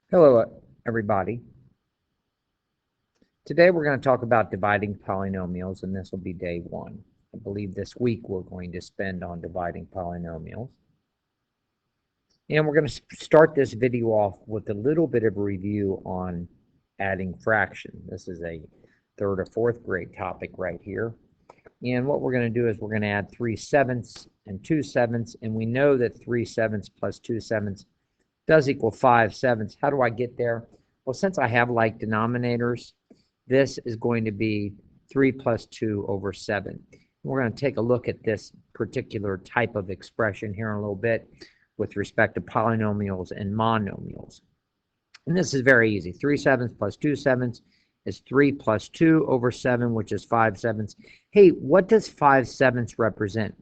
Hello, everybody. Today we're going to talk about dividing polynomials, and this will be day one. I believe this week we're going to spend on dividing polynomials. And we're going to start this video off with a little bit of a review on adding fractions. This is a third or fourth grade topic right here. And what we're going to do is we're going to add 3/7 and 2/7, and we know that 3/7 plus 2/7 does equal 5/7. How do I get there? Well, since I have like denominators, this is going to be 3 plus 2 over 7. We're going to take a look at this particular type of expression here in a little bit with respect to polynomials and monomials. And this is very easy. 3/7 plus 2/7 is 3 plus 2 over 7, which is 5/7. Hey, what does 5/7 represent?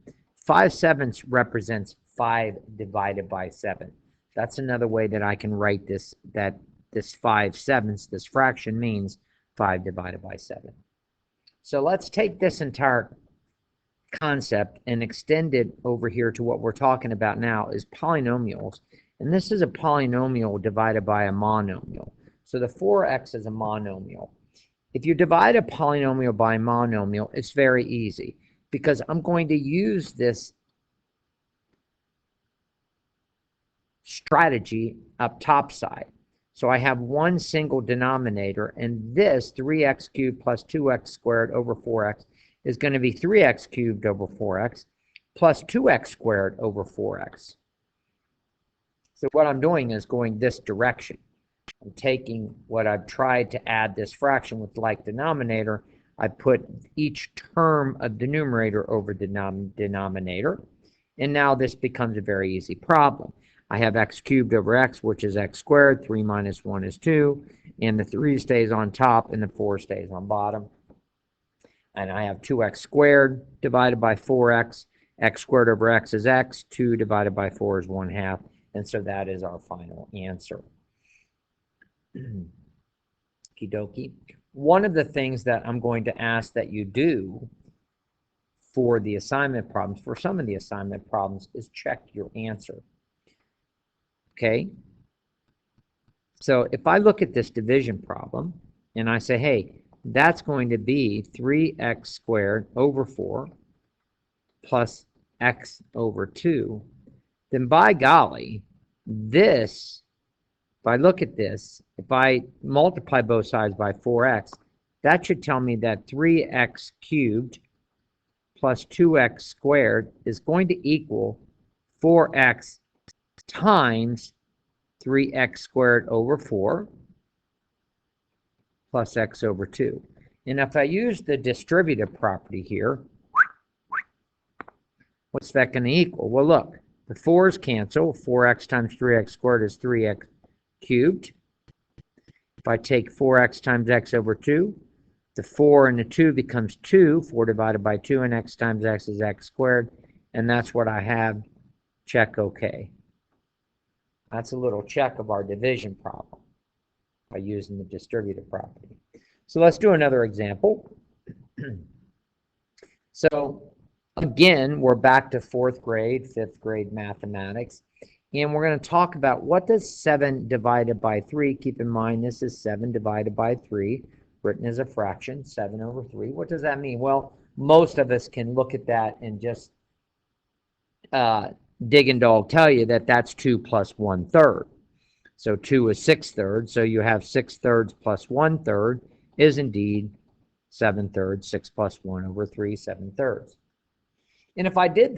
5/7 represents 5 divided by 7. That's another way that I can write this, that this 5/7, this fraction means 5 divided by 7. So let's take this entire concept and extend it over here to what we're talking about now is polynomials. And this is a polynomial divided by a monomial. So the 4x is a monomial. If you divide a polynomial by a monomial, it's very easy because I'm going to use this strategy up top side. So I have one single denominator, and this 3x cubed plus 2x squared over 4x is going to be 3x cubed over 4x plus 2x squared over 4x. So what I'm doing is going this direction. I'm taking what I've tried to add this fraction with like denominator. I put each term of the numerator over the denominator, and now this becomes a very easy problem. I have x cubed over x, which is x squared. 3 minus 1 is 2. And the 3 stays on top, and the 4 stays on bottom. And I have 2x squared divided by 4x. X squared over x is x. 2 divided by 4 is 1/2. And so that is our final answer. Okie dokie. One of the things that I'm going to ask that you do for the assignment problems, for some of the assignment problems, is check your answer. Okay, so if I look at this division problem and I say, hey, that's going to be 3x squared over 4 plus x over 2, then by golly, this, if I look at this, if I multiply both sides by 4x, that should tell me that 3x cubed plus 2x squared is going to equal 4x times 3x squared over 4 plus x over 2. And if I use the distributive property here, what's that going to equal? Well, look, the 4's cancel. 4x times 3x squared is 3x cubed. If I take 4x times x over 2, the 4 and the 2 becomes 2. 4 divided by 2, and x times x is x squared. And that's what I have. Check OK. That's a little check of our division problem by using the distributive property. So let's do another example. So again, we're back to 4th grade, 5th grade mathematics. And we're going to talk about what does 7 divided by 3. Keep in mind, this is 7 divided by 3, written as a fraction, 7 over 3. What does that mean? Well, most of us can look at that and just Dig and Dog tell you that that's 2 plus 1/3. So 2 is 6/3. So you have 6/3 plus 1/3 is indeed 7/3. 6 plus 1 over 3, 7/3. And if I did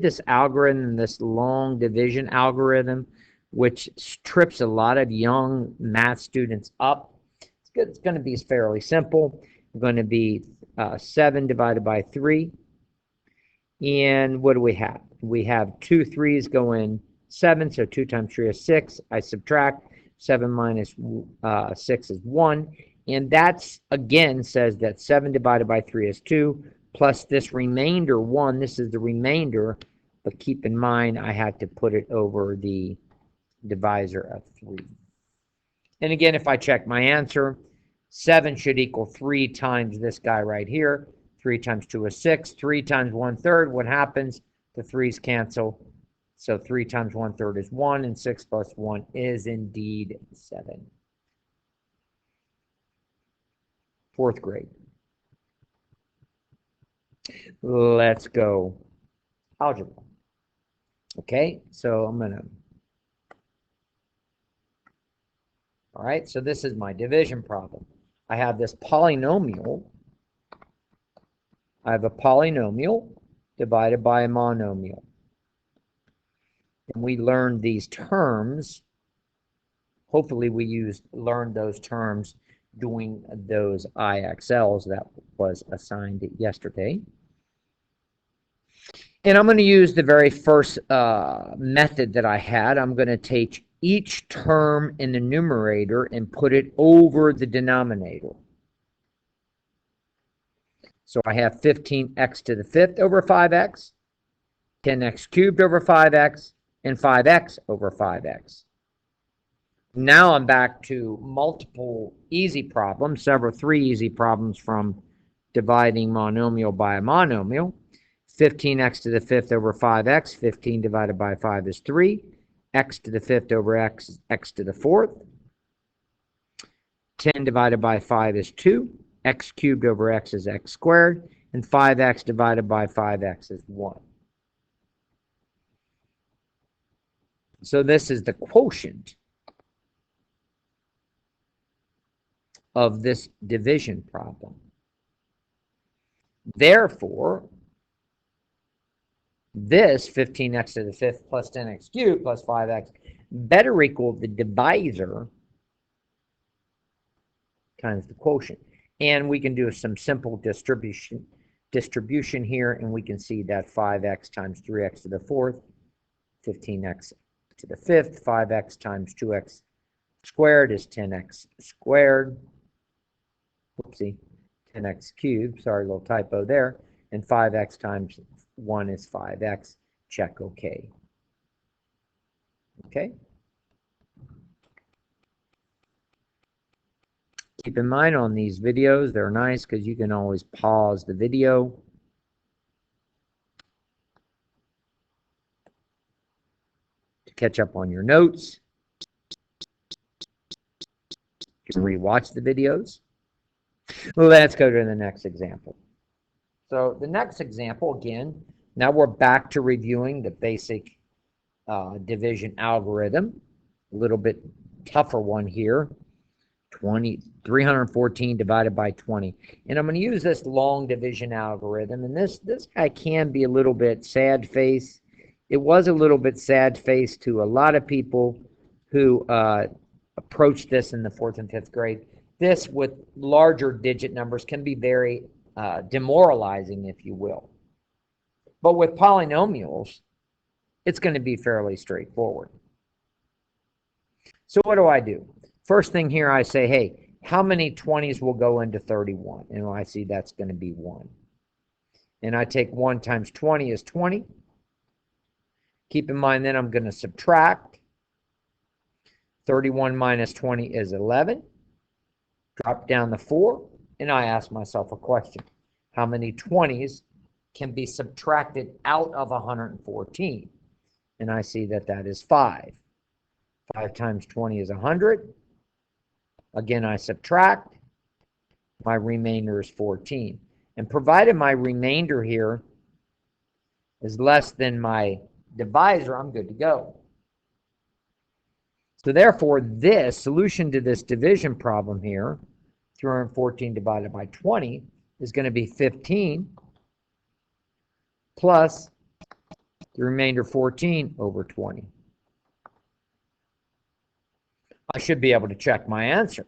this algorithm, this long division algorithm, which trips a lot of young math students up, it's going to be fairly simple. It's going to be 7 divided by 3. And what do we have? We have 2 3's go in 7, so 2 times 3 is 6. I subtract. 7 minus 6 is 1. And that's, again, says that 7 divided by 3 is 2, plus this remainder 1. This is the remainder, but keep in mind I have to put it over the divisor of 3. And again, if I check my answer, 7 should equal 3 times this guy right here. 3 times 2 is 6. 3 times 1/3, what happens? The 3's cancel. So 3 times 1/3 is 1, and 6 plus 1 is indeed 7. 4th grade. Let's go algebra. Okay, so I'm going to... All right, so this is my division problem. I have this polynomial. I have a polynomial divided by a monomial. And we learned these terms. Hopefully we learned those terms doing those IXLs that was assigned yesterday. And I'm going to use the very first method that I had. I'm going to take each term in the numerator and put it over the denominator. So I have 15x to the 5th over 5x, 10x cubed over 5x, and 5x over 5x. Now I'm back to multiple easy problems, 3 easy problems from dividing monomial by a monomial. 15x to the 5th over 5x, 15 divided by 5 is 3. X to the 5th over x is x to the 4th. 10 divided by 5 is 2. X cubed over x is x squared. And 5x divided by 5x is 1. So this is the quotient of this division problem. Therefore, this 15x to the 5th plus 10x cubed plus 5x better equal the divisor times the quotient. And we can do some simple distribution here, and we can see that 5x times 3x to the 4th, 15x to the 5th, 5x times 2x squared is 10x squared. Whoopsie, 10x cubed, sorry, little typo there. And 5x times 1 is 5x. Check OK. Okay. Keep in mind on these videos, they're nice because you can always pause the video. To catch up on your notes. You can rewatch the videos. Let's go to the next example. So the next example, again, now we're back to reviewing the basic division algorithm. A little bit tougher one here. 314 divided by 20. And I'm going to use this long division algorithm. And this guy can be a little bit sad face. It was a little bit sad face to a lot of people who approached this in the 4th and 5th grade. This with larger digit numbers can be very demoralizing, if you will. But with polynomials, it's going to be fairly straightforward. So what do? First thing here, I say, hey, how many 20s will go into 31? And I see that's going to be 1. And I take 1 times 20 is 20. Keep in mind, then I'm going to subtract. 31 minus 20 is 11. Drop down the 4, and I ask myself a question. How many 20s can be subtracted out of 114? And I see that that is 5. 5 times 20 is 100. Again, I subtract. My remainder is 14. And provided my remainder here is less than my divisor, I'm good to go. So therefore, this solution to this division problem here, 314 divided by 20, is going to be 15 plus the remainder 14 over 20. I should be able to check my answer.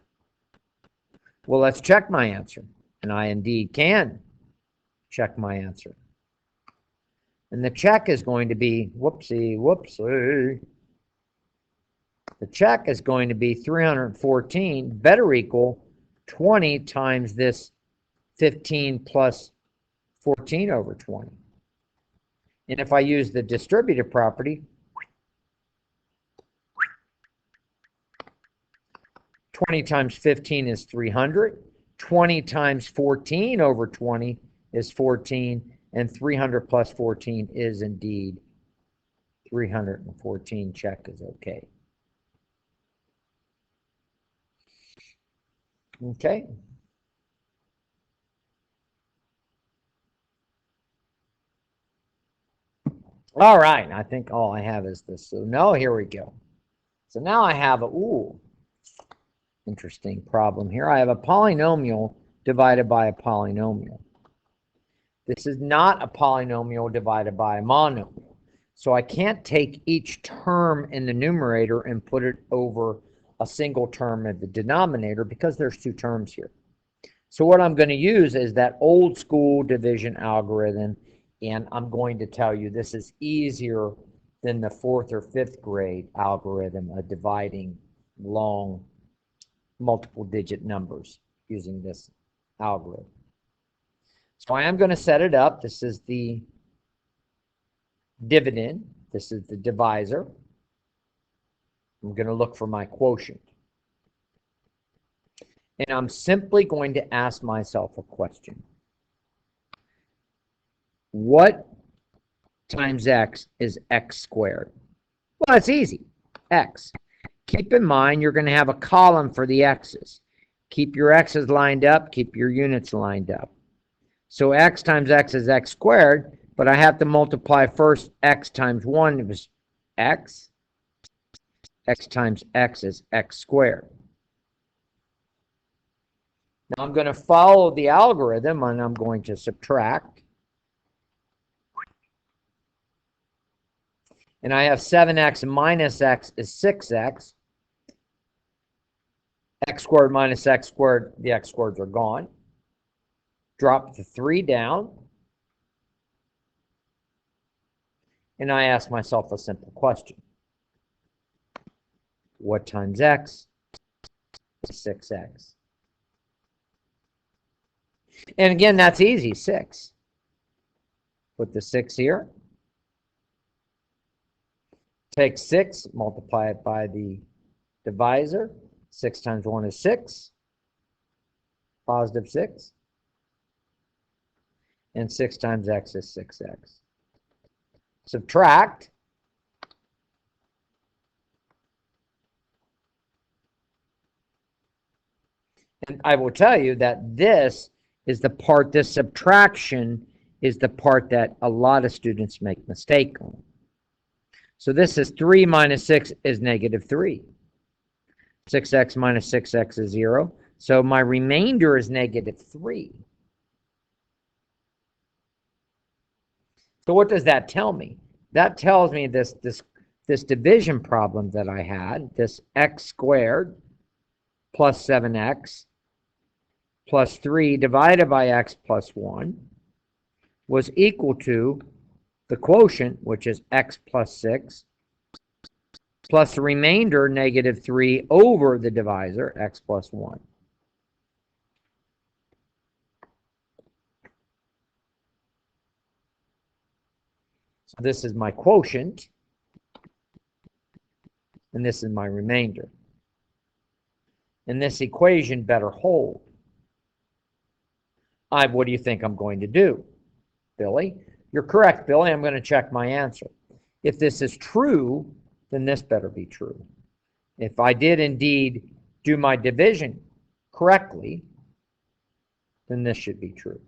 Well, let's check my answer. And I indeed can check my answer. And the check is going to be, whoopsie. The check is going to be 314 better equal 20 times this 15 plus 14 over 20. And if I use the distributive property, 20 times 15 is 300. 20 times 14 over 20 is 14. And 300 plus 14 is indeed 314, check is okay. Okay. All right, I think all I have is this. So now here we go. So now I have a, interesting problem here. I have a polynomial divided by a polynomial. This is not a polynomial divided by a monomial. So I can't take each term in the numerator and put it over a single term in the denominator because there's two terms here. So what I'm going to use is that old school division algorithm, and I'm going to tell you this is easier than the 4th or 5th grade algorithm of dividing long multiple digit numbers using this algorithm. So I am going to set it up. This is the dividend. This is the divisor. I'm going to look for my quotient. And I'm simply going to ask myself a question. What times x is x squared? Well, it's easy. X. Keep in mind you're going to have a column for the x's. Keep your x's lined up. Keep your units lined up. So x times x is x squared, but I have to multiply first x times 1. It was x. X times x is x squared. Now I'm going to follow the algorithm, and I'm going to subtract. And I have 7x minus x is 6x. X squared minus x squared, the x squareds are gone. Drop the 3 down. And I ask myself a simple question. What times x is 6x? And again, that's easy, 6. Put the 6 here. Take 6, multiply it by the divisor. 6 times 1 is 6. Positive 6. And 6 times x is 6x. Subtract. And I will tell you that this is the part, this subtraction is the part that a lot of students make mistake on. So this is 3 minus 6 is negative 3. 6x minus 6x is 0. So my remainder is negative 3. So what does that tell me? That tells me this division problem that I had, this x squared plus 7x plus 3 divided by x plus 1 was equal to the quotient, which is x plus 6, plus the remainder, negative 3, over the divisor, x plus 1. So this is my quotient, and this is my remainder. And this equation better hold. What do you think I'm going to do, Billy? You're correct, Billy. I'm going to check my answer. If this is true, then this better be true. If I did indeed do my division correctly, then this should be true.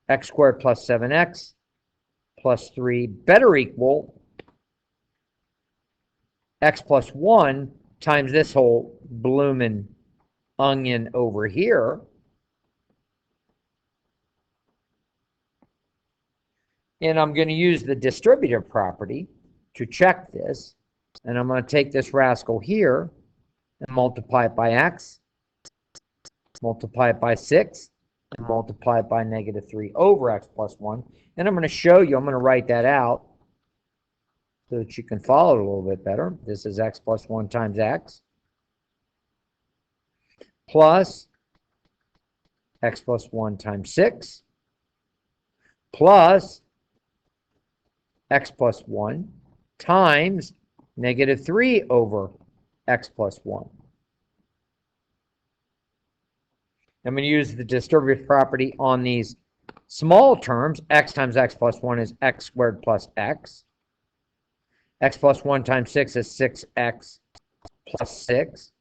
X squared plus 7x plus 3 better equal x plus 1 times this whole bloomin' onion over here. And I'm going to use the distributive property to check this. And I'm going to take this rascal here and multiply it by x, multiply it by 6, and multiply it by negative 3 over x plus 1. And I'm going to show you, I'm going to write that out so that you can follow it a little bit better. This is x plus 1 times x plus x plus 1 times 6 plus x plus 1 times negative 3 over x plus 1. I'm going to use the distributive property on these small terms. X times x plus 1 is x squared plus x. X plus 1 times 6 is 6x plus 6.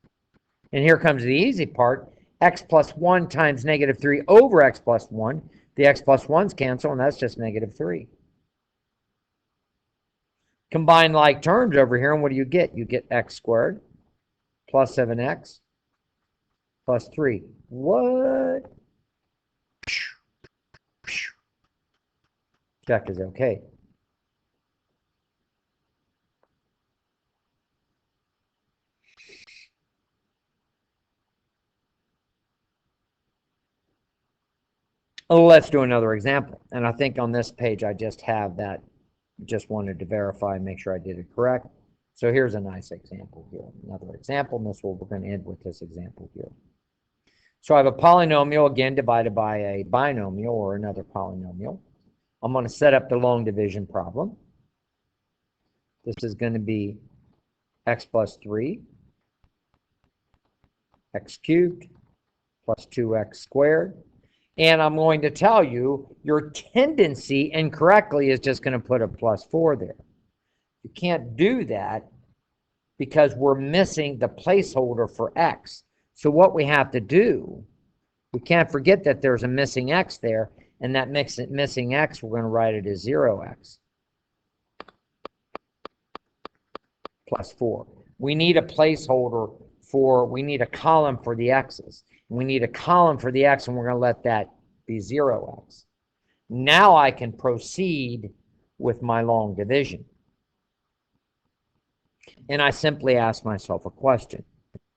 And here comes the easy part. X plus 1 times negative 3 over x plus 1. The x plus 1's cancel, and that's just negative 3. Combine like terms over here, and what do you get? You get x squared plus 7x plus 3. What? Check is okay. Let's do another example. And I think on this page, I just have that. Just wanted to verify and make sure I did it correct. So here's a nice example here. Another example, and we're going to end with this example here. So I have a polynomial, again, divided by a binomial or another polynomial. I'm going to set up the long division problem. This is going to be x plus 3, x cubed, plus 2x squared. And I'm going to tell you, your tendency incorrectly is just going to put a plus 4 there. You can't do that because we're missing the placeholder for x. So what we have to do, we can't forget that there's a missing x there, and that missing x, we're going to write it as 0x plus 4. We need a placeholder we need a column for the x's. We need a column for the x, and we're going to let that be 0x. Now I can proceed with my long division. And I simply ask myself a question.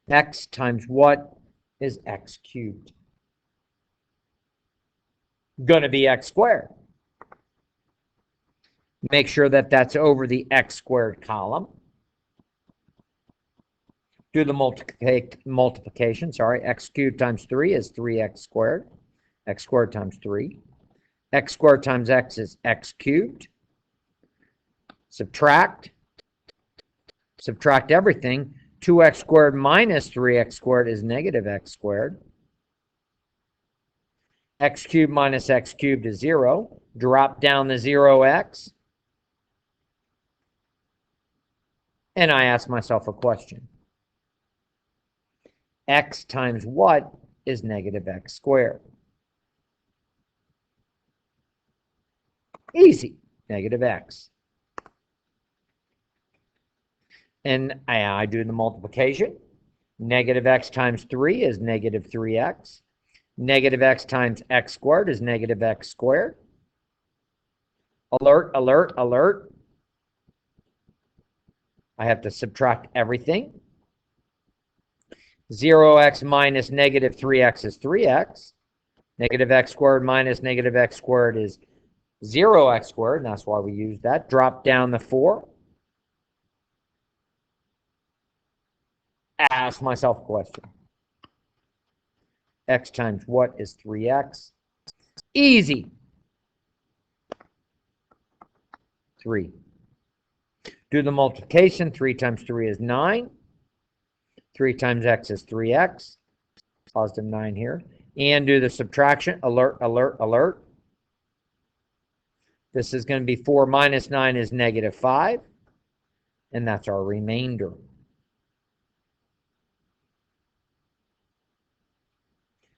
X times what is x cubed? Going to be x squared. Make sure that that's over the x squared column. Do the multiplication, x cubed times 3 is 3x squared. X squared times 3. X squared times x is x cubed. Subtract everything. 2x squared minus 3x squared is negative x squared. X cubed minus x cubed is 0. Drop down the 0x. And I ask myself a question. X times what is negative x squared? Easy, negative x. And I do the multiplication. Negative x times 3 is negative 3x. Negative x times x squared is negative x squared. Alert, alert, alert. I have to subtract everything. 0x minus negative 3x is 3x. Negative x squared minus negative x squared is 0x squared, and that's why we use that. Drop down the 4. Ask myself a question. X times what is 3x? Easy. 3. Do the multiplication. 3 times 3 is 9. 3 times x is 3x. Positive 9 here. And do the subtraction. Alert, alert, alert. This is going to be 4 minus 9 is negative 5. And that's our remainder.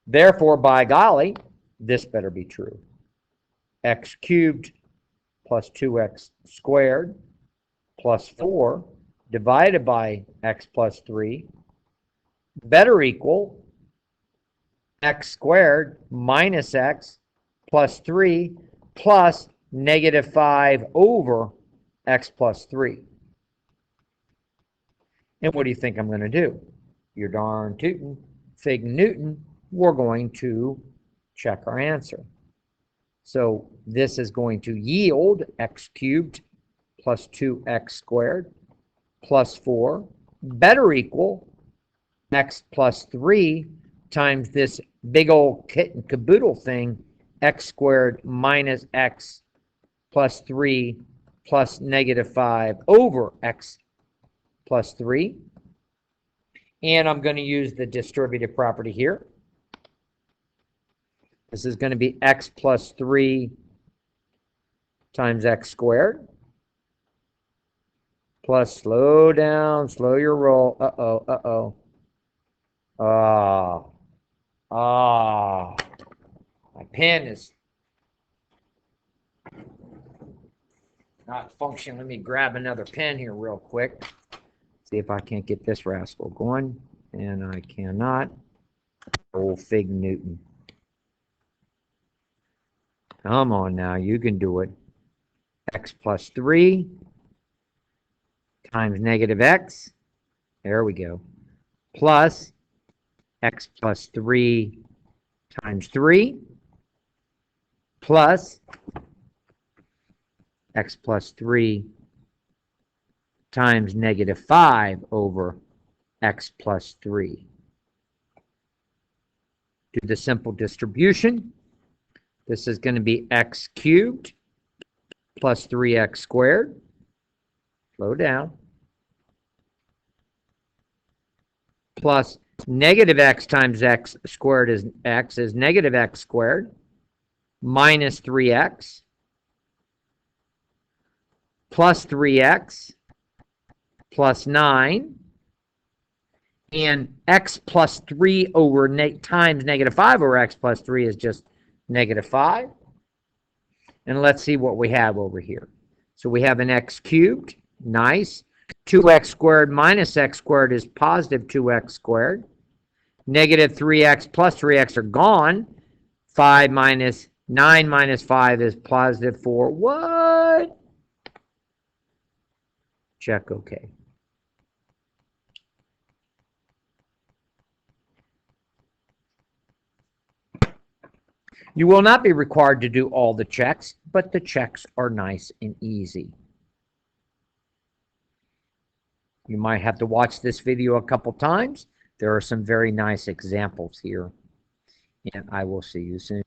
Therefore, by golly, this better be true. X cubed plus 2x squared plus 4 divided by x plus 3 better equal x squared minus x plus 3 plus negative 5 over x plus 3. And what do you think I'm going to do? You're darn tootin', fig Newton. We're going to check our answer. So this is going to yield x cubed plus 2x squared plus 4 better equal x plus 3 times this big old kit and caboodle thing, x squared minus x plus 3 plus negative 5 over x plus 3. And I'm going to use the distributive property here. This is going to be x plus 3 times x squared plus slow down, slow your roll. Uh-oh, uh-oh. My pen is not functioning. Let me grab another pen here real quick. See if I can't get this rascal going. And I cannot. Old Fig Newton. Come on now, you can do it. X plus 3 times negative x. There we go. Plus x plus 3 times 3 plus x plus 3 times negative 5 over x plus 3. Do the simple distribution. This is going to be x cubed plus 3x squared. Slow down. Plus negative x times x squared is x is negative x squared minus 3x plus 3x plus 9, and x plus 3 over times negative 5 over x plus 3 is just negative 5. And let's see what we have over here. So we have an x cubed. Nice. 2x squared minus x squared is positive 2x squared. Negative 3x plus 3x are gone. 9 minus 5 is positive 4. What? Check OK. You will not be required to do all the checks, but the checks are nice and easy. You might have to watch this video a couple times. There are some very nice examples here. And I will see you soon.